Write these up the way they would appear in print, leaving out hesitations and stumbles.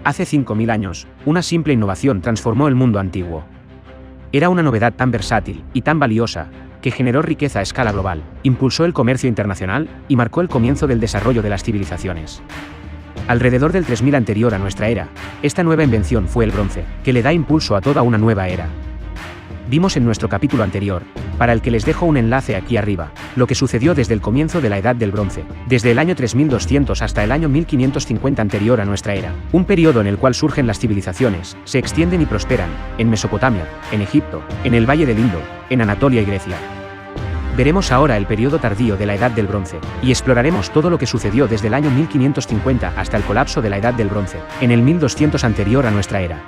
Hace 5000 años, una simple innovación transformó el mundo antiguo. Era una novedad tan versátil y tan valiosa, que generó riqueza a escala global, impulsó el comercio internacional y marcó el comienzo del desarrollo de las civilizaciones. Alrededor del 3000 anterior a nuestra era, esta nueva invención fue el bronce, que le da impulso a toda una nueva era. Vimos en nuestro capítulo anterior, para el que les dejo un enlace aquí arriba, lo que sucedió desde el comienzo de la Edad del Bronce, desde el año 3200 hasta el año 1550 anterior a nuestra era, un periodo en el cual surgen las civilizaciones, se extienden y prosperan, en Mesopotamia, en Egipto, en el Valle del Indo, en Anatolia y Grecia. Veremos ahora el periodo tardío de la Edad del Bronce, y exploraremos todo lo que sucedió desde el año 1550 hasta el colapso de la Edad del Bronce, en el 1200 anterior a nuestra era.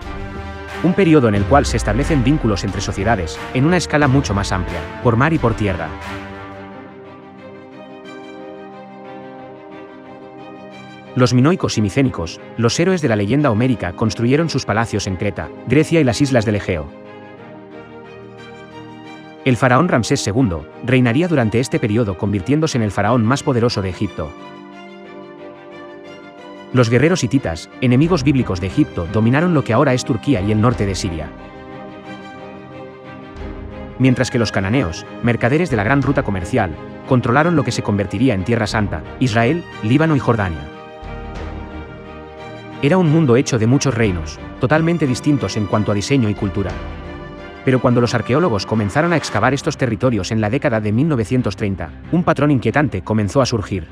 Un periodo en el cual se establecen vínculos entre sociedades, en una escala mucho más amplia, por mar y por tierra. Los minoicos y micénicos, los héroes de la leyenda homérica, construyeron sus palacios en Creta, Grecia y las islas del Egeo. El faraón Ramsés II reinaría durante este periodo, convirtiéndose en el faraón más poderoso de Egipto. Los guerreros hititas, enemigos bíblicos de Egipto, dominaron lo que ahora es Turquía y el norte de Siria. Mientras que los cananeos, mercaderes de la gran ruta comercial, controlaron lo que se convertiría en Tierra Santa, Israel, Líbano y Jordania. Era un mundo hecho de muchos reinos, totalmente distintos en cuanto a diseño y cultura. Pero cuando los arqueólogos comenzaron a excavar estos territorios en la década de 1930, un patrón inquietante comenzó a surgir.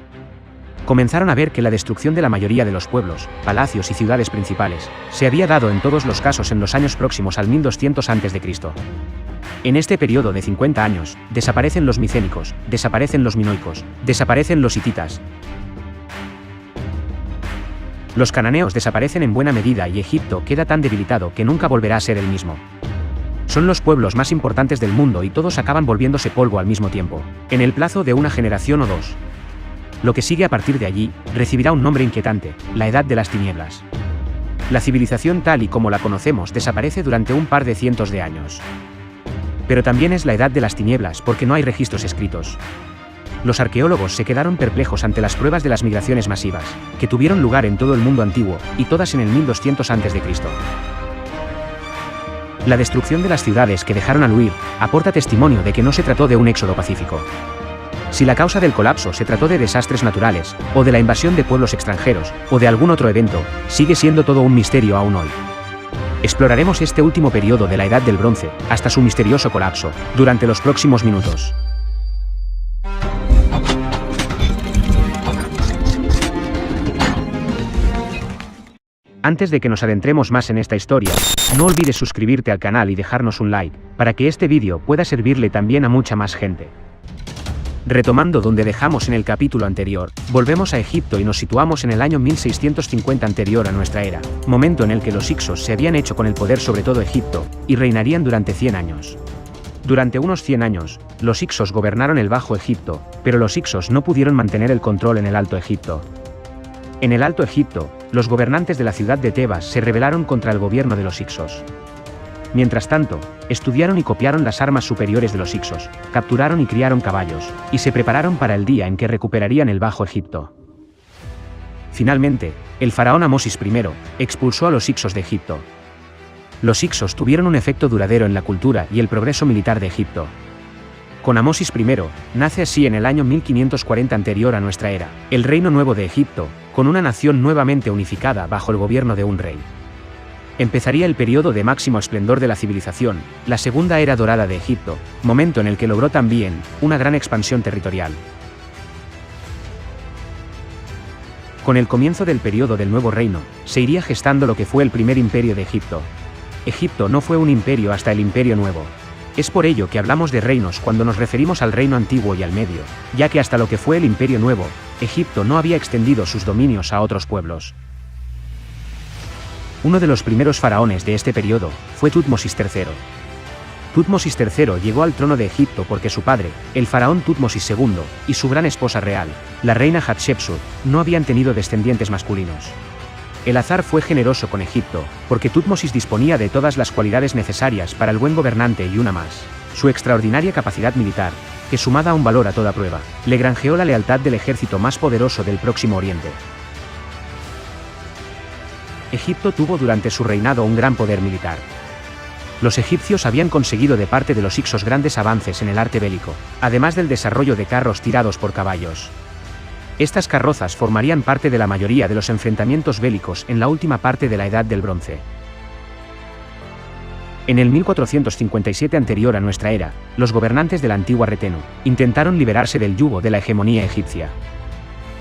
Comenzaron a ver que la destrucción de la mayoría de los pueblos, palacios y ciudades principales, se había dado en todos los casos en los años próximos al 1200 a.C. En este periodo de 50 años, desaparecen los micénicos, desaparecen los minoicos, desaparecen los hititas. Los cananeos desaparecen en buena medida y Egipto queda tan debilitado que nunca volverá a ser el mismo. Son los pueblos más importantes del mundo y todos acaban volviéndose polvo al mismo tiempo, en el plazo de una generación o dos. Lo que sigue a partir de allí, recibirá un nombre inquietante, la Edad de las Tinieblas. La civilización tal y como la conocemos desaparece durante un par de cientos de años. Pero también es la Edad de las Tinieblas porque no hay registros escritos. Los arqueólogos se quedaron perplejos ante las pruebas de las migraciones masivas, que tuvieron lugar en todo el mundo antiguo, y todas en el 1200 a.C. La destrucción de las ciudades que dejaron al huir, aporta testimonio de que no se trató de un éxodo pacífico. Si la causa del colapso se trató de desastres naturales, o de la invasión de pueblos extranjeros, o de algún otro evento, sigue siendo todo un misterio aún hoy. Exploraremos este último periodo de la Edad del Bronce, hasta su misterioso colapso, durante los próximos minutos. Antes de que nos adentremos más en esta historia, no olvides suscribirte al canal y dejarnos un like, para que este vídeo pueda servirle también a mucha más gente. Retomando donde dejamos en el capítulo anterior, volvemos a Egipto y nos situamos en el año 1650 anterior a nuestra era, momento en el que los hicsos se habían hecho con el poder sobre todo Egipto, y reinarían durante 100 años. Durante unos 100 años, los hicsos gobernaron el Bajo Egipto, pero los hicsos no pudieron mantener el control en el Alto Egipto. En el Alto Egipto, los gobernantes de la ciudad de Tebas se rebelaron contra el gobierno de los hicsos. Mientras tanto, estudiaron y copiaron las armas superiores de los hicsos, capturaron y criaron caballos, y se prepararon para el día en que recuperarían el Bajo Egipto. Finalmente, el faraón Amosis I expulsó a los hicsos de Egipto. Los hicsos tuvieron un efecto duradero en la cultura y el progreso militar de Egipto. Con Amosis I, nace así en el año 1540 anterior a nuestra era, el Reino Nuevo de Egipto, con una nación nuevamente unificada bajo el gobierno de un rey. Empezaría el periodo de máximo esplendor de la civilización, la Segunda Era Dorada de Egipto, momento en el que logró también una gran expansión territorial. Con el comienzo del periodo del Nuevo Reino, se iría gestando lo que fue el primer imperio de Egipto. Egipto no fue un imperio hasta el Imperio Nuevo. Es por ello que hablamos de reinos cuando nos referimos al reino antiguo y al medio, ya que hasta lo que fue el Imperio Nuevo, Egipto no había extendido sus dominios a otros pueblos. Uno de los primeros faraones de este periodo fue Tutmosis III. Tutmosis III llegó al trono de Egipto porque su padre, el faraón Tutmosis II, y su gran esposa real, la reina Hatshepsut, no habían tenido descendientes masculinos. El azar fue generoso con Egipto, porque Tutmosis disponía de todas las cualidades necesarias para el buen gobernante y una más, su extraordinaria capacidad militar, que sumada a un valor a toda prueba, le granjeó la lealtad del ejército más poderoso del Próximo Oriente. Egipto tuvo durante su reinado un gran poder militar. Los egipcios habían conseguido de parte de los Hicsos grandes avances en el arte bélico, además del desarrollo de carros tirados por caballos. Estas carrozas formarían parte de la mayoría de los enfrentamientos bélicos en la última parte de la Edad del Bronce. En el 1457 anterior a nuestra era, los gobernantes de la antigua Retenu intentaron liberarse del yugo de la hegemonía egipcia.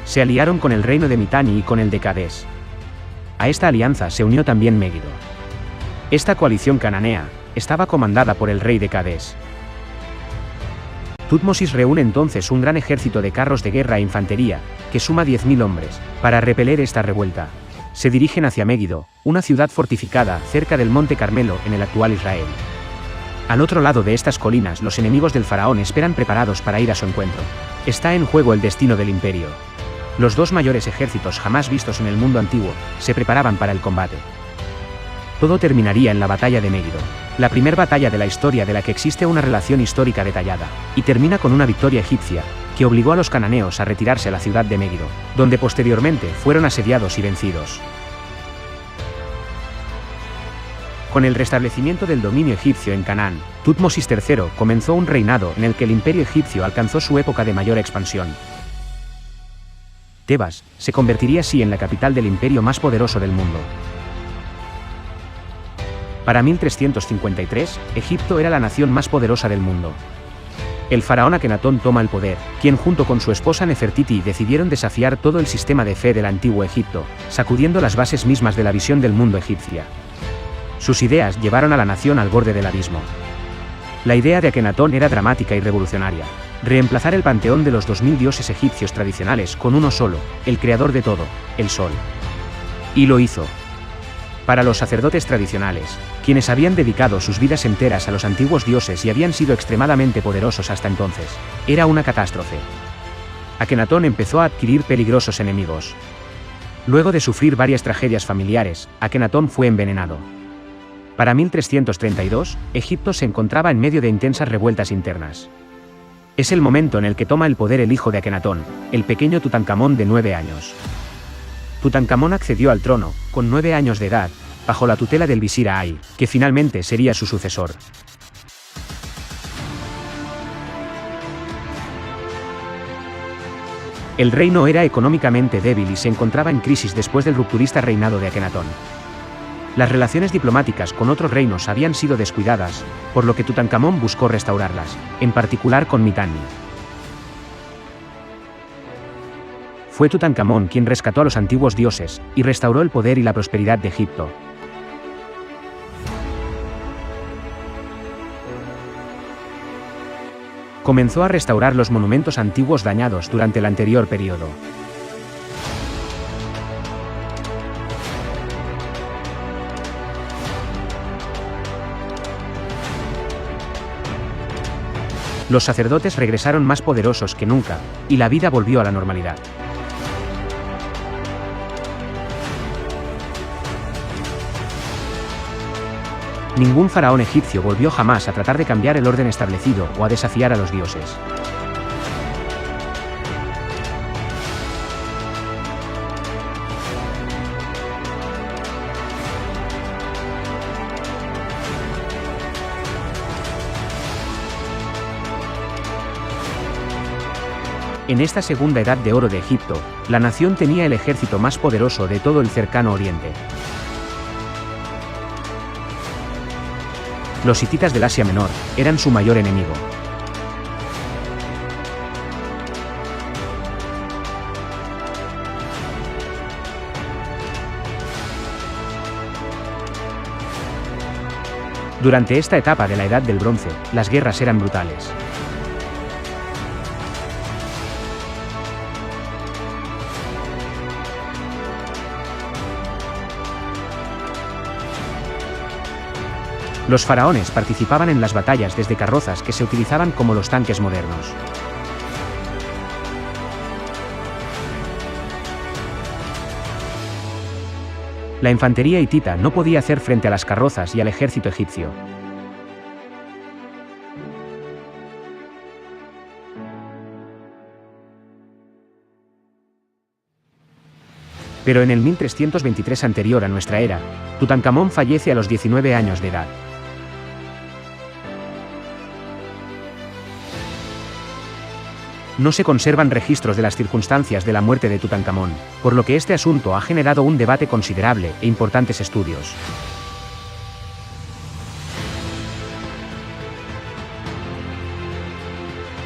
Se aliaron con el reino de Mitanni y con el de Cadés. A esta alianza se unió también Megido. Esta coalición cananea estaba comandada por el rey de Cadés. Tutmosis reúne entonces un gran ejército de carros de guerra e infantería, que suma 10.000 hombres, para repeler esta revuelta. Se dirigen hacia Megido, una ciudad fortificada cerca del monte Carmelo en el actual Israel. Al otro lado de estas colinas los enemigos del faraón esperan preparados para ir a su encuentro. Está en juego el destino del imperio. Los dos mayores ejércitos jamás vistos en el mundo antiguo se preparaban para el combate. Todo terminaría en la batalla de Megido, la primera batalla de la historia de la que existe una relación histórica detallada, y termina con una victoria egipcia, que obligó a los cananeos a retirarse a la ciudad de Megido, donde posteriormente fueron asediados y vencidos. Con el restablecimiento del dominio egipcio en Canaán, Tutmosis III comenzó un reinado en el que el imperio egipcio alcanzó su época de mayor expansión. Tebas se convertiría así en la capital del imperio más poderoso del mundo. Para 1353, Egipto era la nación más poderosa del mundo. El faraón Akenatón toma el poder, quien junto con su esposa Nefertiti decidieron desafiar todo el sistema de fe del antiguo Egipto, sacudiendo las bases mismas de la visión del mundo egipcia. Sus ideas llevaron a la nación al borde del abismo. La idea de Akenatón era dramática y revolucionaria: reemplazar el panteón de los 2000 dioses egipcios tradicionales con uno solo, el creador de todo, el sol. Y lo hizo. Para los sacerdotes tradicionales, quienes habían dedicado sus vidas enteras a los antiguos dioses y habían sido extremadamente poderosos hasta entonces, era una catástrofe. Akenatón empezó a adquirir peligrosos enemigos. Luego de sufrir varias tragedias familiares, Akenatón fue envenenado. Para 1332, Egipto se encontraba en medio de intensas revueltas internas. Es el momento en el que toma el poder el hijo de Akenatón, el pequeño Tutankamón de 9 años. Tutankamón accedió al trono, con 9 años de edad, bajo la tutela del visir Ai, que finalmente sería su sucesor. El reino era económicamente débil y se encontraba en crisis después del rupturista reinado de Akenatón. Las relaciones diplomáticas con otros reinos habían sido descuidadas, por lo que Tutankamón buscó restaurarlas, en particular con Mitanni. Fue Tutankamón quien rescató a los antiguos dioses, y restauró el poder y la prosperidad de Egipto. Comenzó a restaurar los monumentos antiguos dañados durante el anterior periodo. Los sacerdotes regresaron más poderosos que nunca, y la vida volvió a la normalidad. Ningún faraón egipcio volvió jamás a tratar de cambiar el orden establecido o a desafiar a los dioses. En esta segunda edad de oro de Egipto, la nación tenía el ejército más poderoso de todo el cercano oriente. Los hititas del Asia Menor eran su mayor enemigo. Durante esta etapa de la Edad del Bronce, las guerras eran brutales. Los faraones participaban en las batallas desde carrozas que se utilizaban como los tanques modernos. La infantería hitita no podía hacer frente a las carrozas y al ejército egipcio. Pero en el 1323 anterior a nuestra era, Tutankamón fallece a los 19 años de edad. No se conservan registros de las circunstancias de la muerte de Tutankamón, por lo que este asunto ha generado un debate considerable e importantes estudios.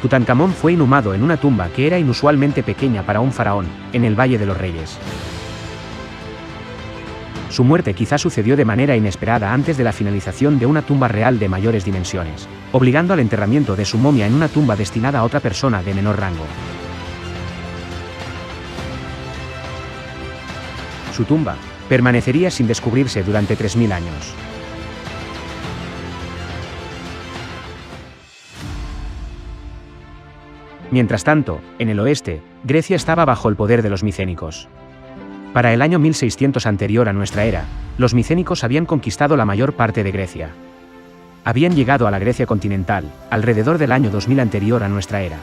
Tutankamón fue inhumado en una tumba que era inusualmente pequeña para un faraón, en el Valle de los Reyes. Su muerte quizá sucedió de manera inesperada antes de la finalización de una tumba real de mayores dimensiones, obligando al enterramiento de su momia en una tumba destinada a otra persona de menor rango. Su tumba permanecería sin descubrirse durante 3000 años. Mientras tanto, en el oeste, Grecia estaba bajo el poder de los micénicos. Para el año 1600 anterior a nuestra era, los micénicos habían conquistado la mayor parte de Grecia. Habían llegado a la Grecia continental, alrededor del año 2000 anterior a nuestra era.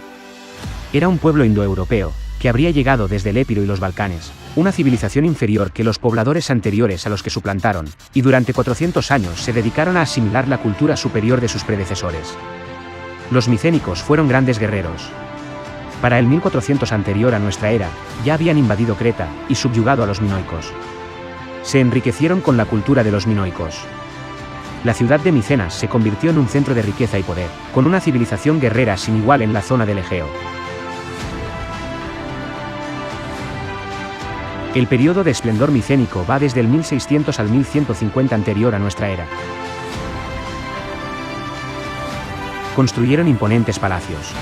Era un pueblo indoeuropeo, que habría llegado desde el Épiro y los Balcanes, una civilización inferior que los pobladores anteriores a los que suplantaron, y durante 400 años se dedicaron a asimilar la cultura superior de sus predecesores. Los micénicos fueron grandes guerreros. Para el 1400 anterior a nuestra era, ya habían invadido Creta y subyugado a los minoicos. Se enriquecieron con la cultura de los minoicos. La ciudad de Micenas se convirtió en un centro de riqueza y poder, con una civilización guerrera sin igual en la zona del Egeo. El periodo de esplendor micénico va desde el 1600 al 1150 anterior a nuestra era. Construyeron imponentes palacios.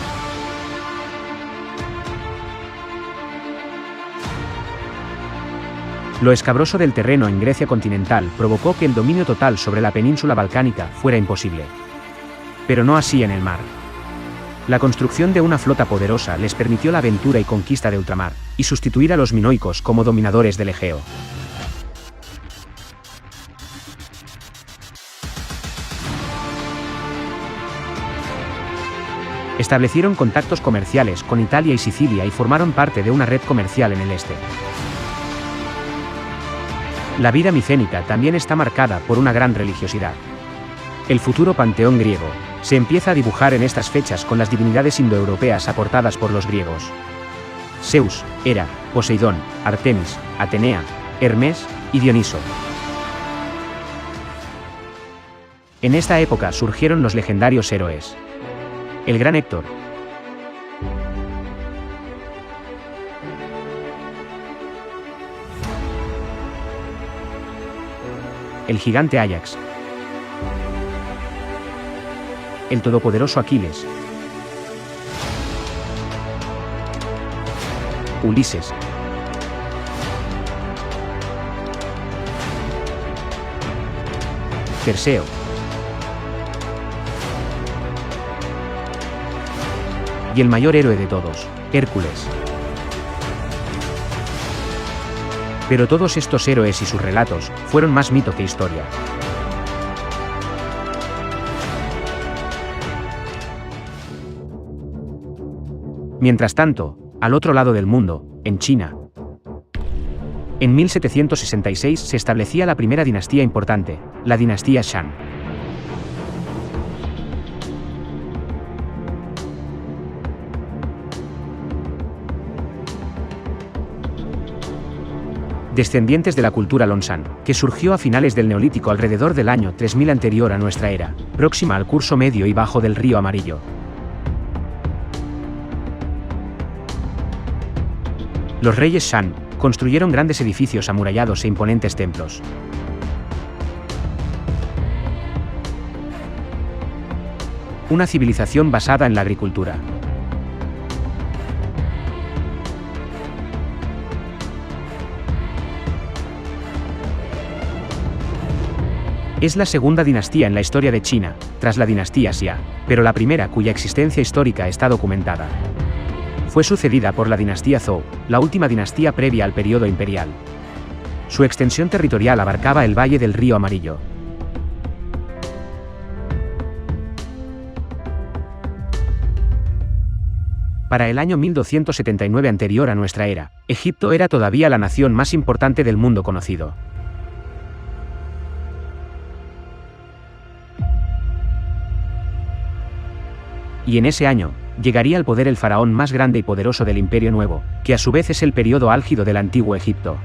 Lo escabroso del terreno en Grecia continental provocó que el dominio total sobre la península balcánica fuera imposible. Pero no así en el mar. La construcción de una flota poderosa les permitió la aventura y conquista de ultramar, y sustituir a los minoicos como dominadores del Egeo. Establecieron contactos comerciales con Italia y Sicilia y formaron parte de una red comercial en el este. La vida micénica también está marcada por una gran religiosidad. El futuro panteón griego se empieza a dibujar en estas fechas con las divinidades indoeuropeas aportadas por los griegos. Zeus, Hera, Poseidón, Artemis, Atenea, Hermes y Dioniso. En esta época surgieron los legendarios héroes. El gran Héctor, el gigante Áyax, el todopoderoso Aquiles, Ulises, Perseo, y el mayor héroe de todos, Hércules. Pero todos estos héroes y sus relatos fueron más mito que historia. Mientras tanto, al otro lado del mundo, en China, en 1766 se establecía la primera dinastía importante, la dinastía Shang. Descendientes de la cultura Longshan, que surgió a finales del Neolítico alrededor del año 3000 anterior a nuestra era, próxima al curso medio y bajo del río Amarillo. Los reyes Shang construyeron grandes edificios amurallados e imponentes templos. Una civilización basada en la agricultura. Es la segunda dinastía en la historia de China, tras la dinastía Xia, pero la primera cuya existencia histórica está documentada. Fue sucedida por la dinastía Zhou, la última dinastía previa al periodo imperial. Su extensión territorial abarcaba el valle del río Amarillo. Para el año 1279 anterior a nuestra era, Egipto era todavía la nación más importante del mundo conocido. Y en ese año, llegaría al poder el faraón más grande y poderoso del Imperio Nuevo, que a su vez es el periodo álgido del antiguo Egipto.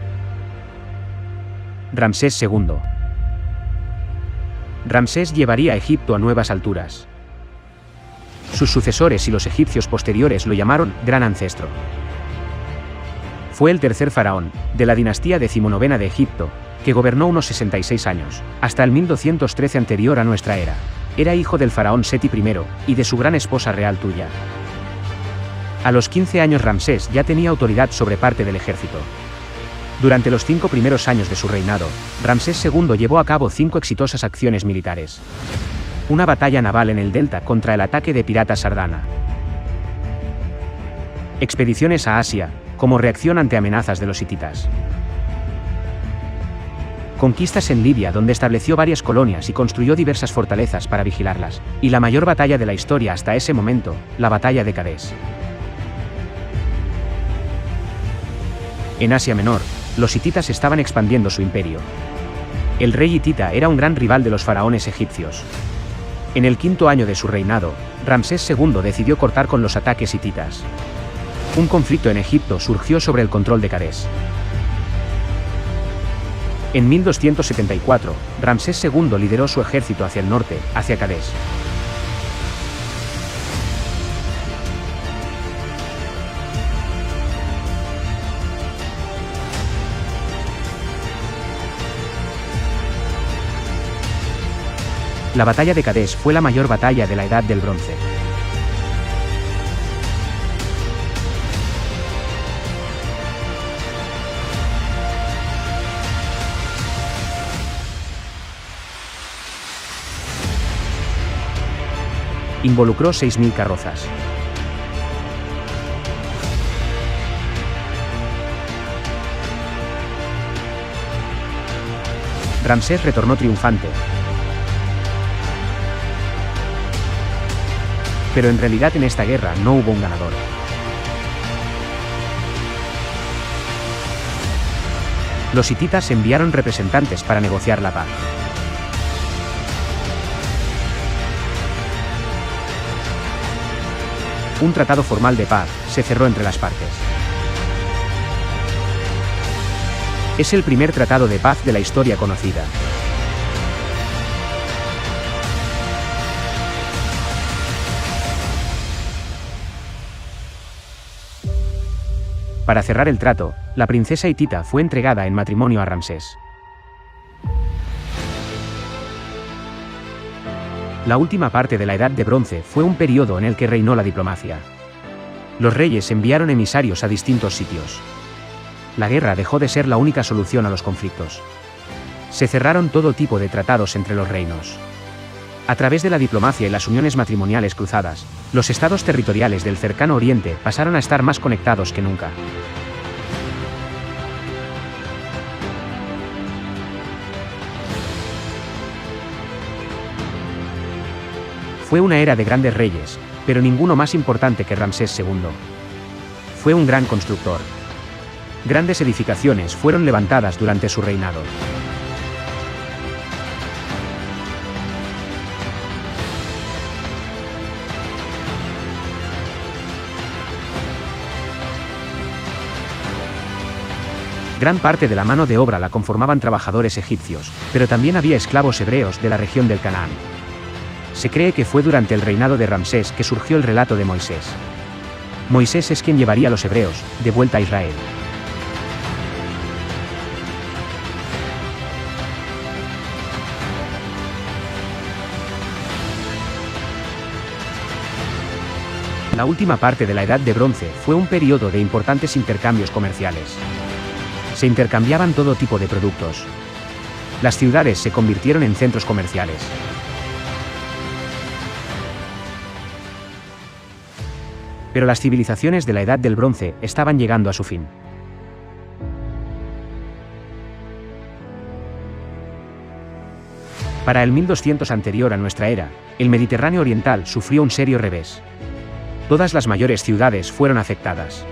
Ramsés II. Ramsés llevaría a Egipto a nuevas alturas. Sus sucesores y los egipcios posteriores lo llamaron Gran Ancestro. Fue el tercer faraón, de la dinastía decimonovena de Egipto, que gobernó unos 66 años, hasta el 1213 anterior a nuestra era. Era hijo del faraón Seti I, y de su gran esposa real Tuya. A los 15 años Ramsés ya tenía autoridad sobre parte del ejército. Durante los 5 primeros años de su reinado, Ramsés II llevó a cabo 5 exitosas acciones militares. Una batalla naval en el delta contra el ataque de piratas Sardana. Expediciones a Asia, como reacción ante amenazas de los hititas. Conquistas en Libia, donde estableció varias colonias y construyó diversas fortalezas para vigilarlas, y la mayor batalla de la historia hasta ese momento, la batalla de Cadés. En Asia Menor, los hititas estaban expandiendo su imperio. El rey hitita era un gran rival de los faraones egipcios. En el 5º año de su reinado, Ramsés II decidió cortar con los ataques hititas. Un conflicto en Egipto surgió sobre el control de Cadés. En 1274, Ramsés II lideró su ejército hacia el norte, hacia Cadés. La batalla de Cadés fue la mayor batalla de la Edad del Bronce. Involucró 6.000 carrozas. Ramsés retornó triunfante. Pero en realidad en esta guerra no hubo un ganador. Los hititas enviaron representantes para negociar la paz. Un tratado formal de paz se cerró entre las partes. Es el primer tratado de paz de la historia conocida. Para cerrar el trato, la princesa hitita fue entregada en matrimonio a Ramsés. La última parte de la Edad de Bronce fue un periodo en el que reinó la diplomacia. Los reyes enviaron emisarios a distintos sitios. La guerra dejó de ser la única solución a los conflictos. Se cerraron todo tipo de tratados entre los reinos. A través de la diplomacia y las uniones matrimoniales cruzadas, los estados territoriales del cercano Oriente pasaron a estar más conectados que nunca. Fue una era de grandes reyes, pero ninguno más importante que Ramsés II. Fue un gran constructor. Grandes edificaciones fueron levantadas durante su reinado. Gran parte de la mano de obra la conformaban trabajadores egipcios, pero también había esclavos hebreos de la región del Canaán. Se cree que fue durante el reinado de Ramsés que surgió el relato de Moisés. Moisés es quien llevaría a los hebreos de vuelta a Israel. La última parte de la Edad de Bronce fue un periodo de importantes intercambios comerciales. Se intercambiaban todo tipo de productos. Las ciudades se convirtieron en centros comerciales. Pero las civilizaciones de la Edad del Bronce estaban llegando a su fin. Para el 1200 anterior a nuestra era, el Mediterráneo oriental sufrió un serio revés. Todas las mayores ciudades fueron afectadas.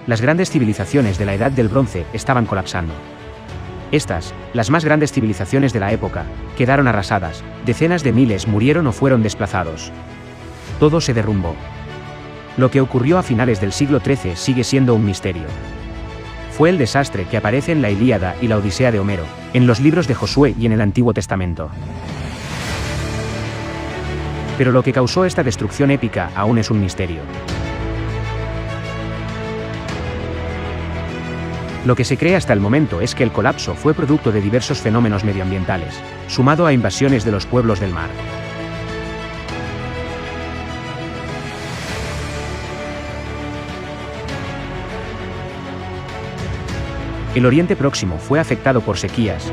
Las grandes civilizaciones de la Edad del Bronce estaban colapsando. Estas, las más grandes civilizaciones de la época, quedaron arrasadas, decenas de miles murieron o fueron desplazados. Todo se derrumbó. Lo que ocurrió a finales del siglo XIII sigue siendo un misterio. Fue el desastre que aparece en la Ilíada y la Odisea de Homero, en los libros de Josué y en el Antiguo Testamento. Pero lo que causó esta destrucción épica aún es un misterio. Lo que se cree hasta el momento es que el colapso fue producto de diversos fenómenos medioambientales, sumado a invasiones de los pueblos del mar. El Oriente Próximo fue afectado por sequías.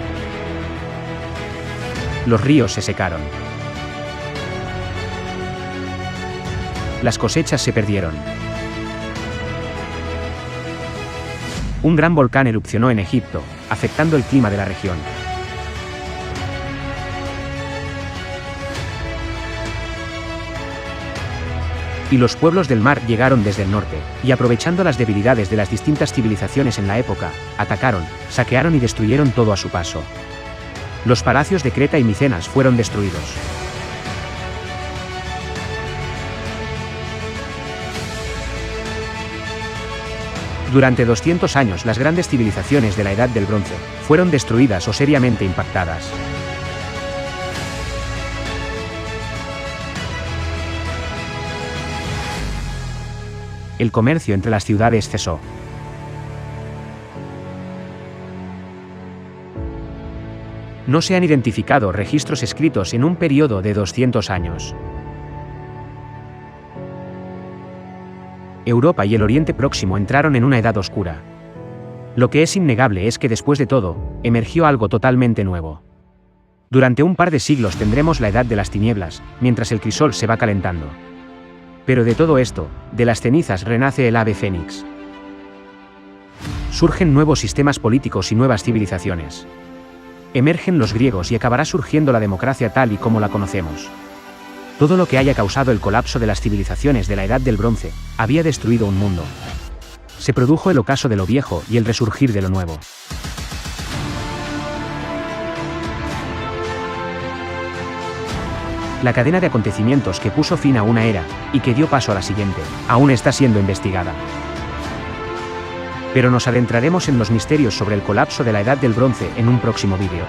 Los ríos se secaron. Las cosechas se perdieron. Un gran volcán erupcionó en Egipto, afectando el clima de la región. Y los pueblos del mar llegaron desde el norte, y aprovechando las debilidades de las distintas civilizaciones en la época, atacaron, saquearon y destruyeron todo a su paso. Los palacios de Creta y Micenas fueron destruidos. Durante 200 años las grandes civilizaciones de la Edad del Bronce fueron destruidas o seriamente impactadas. El comercio entre las ciudades cesó. No se han identificado registros escritos en un periodo de 200 años. Europa y el Oriente Próximo entraron en una edad oscura. Lo que es innegable es que después de todo, emergió algo totalmente nuevo. Durante un par de siglos tendremos la edad de las tinieblas, mientras el crisol se va calentando. Pero de todo esto, de las cenizas renace el ave fénix. Surgen nuevos sistemas políticos y nuevas civilizaciones. Emergen los griegos y acabará surgiendo la democracia tal y como la conocemos. Todo lo que haya causado el colapso de las civilizaciones de la Edad del Bronce, había destruido un mundo. Se produjo el ocaso de lo viejo y el resurgir de lo nuevo. La cadena de acontecimientos que puso fin a una era, y que dio paso a la siguiente, aún está siendo investigada. Pero nos adentraremos en los misterios sobre el colapso de la Edad del Bronce en un próximo vídeo.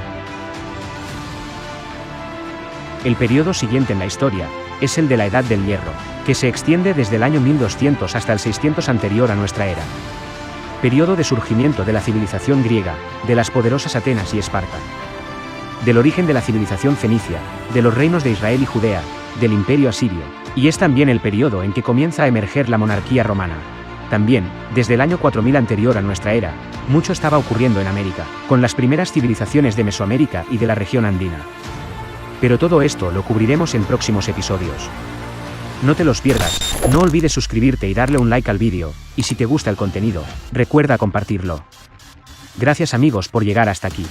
El periodo siguiente en la historia es el de la Edad del Hierro, que se extiende desde el año 1200 hasta el 600 anterior a nuestra era. Periodo de surgimiento de la civilización griega, de las poderosas Atenas y Esparta. Del origen de la civilización fenicia, de los reinos de Israel y Judea, del imperio asirio, y es también el periodo en que comienza a emerger la monarquía romana. También, desde el año 4000 anterior a nuestra era, mucho estaba ocurriendo en América, con las primeras civilizaciones de Mesoamérica y de la región andina. Pero todo esto lo cubriremos en próximos episodios. No te los pierdas, no olvides suscribirte y darle un like al vídeo, y si te gusta el contenido, recuerda compartirlo. Gracias amigos por llegar hasta aquí.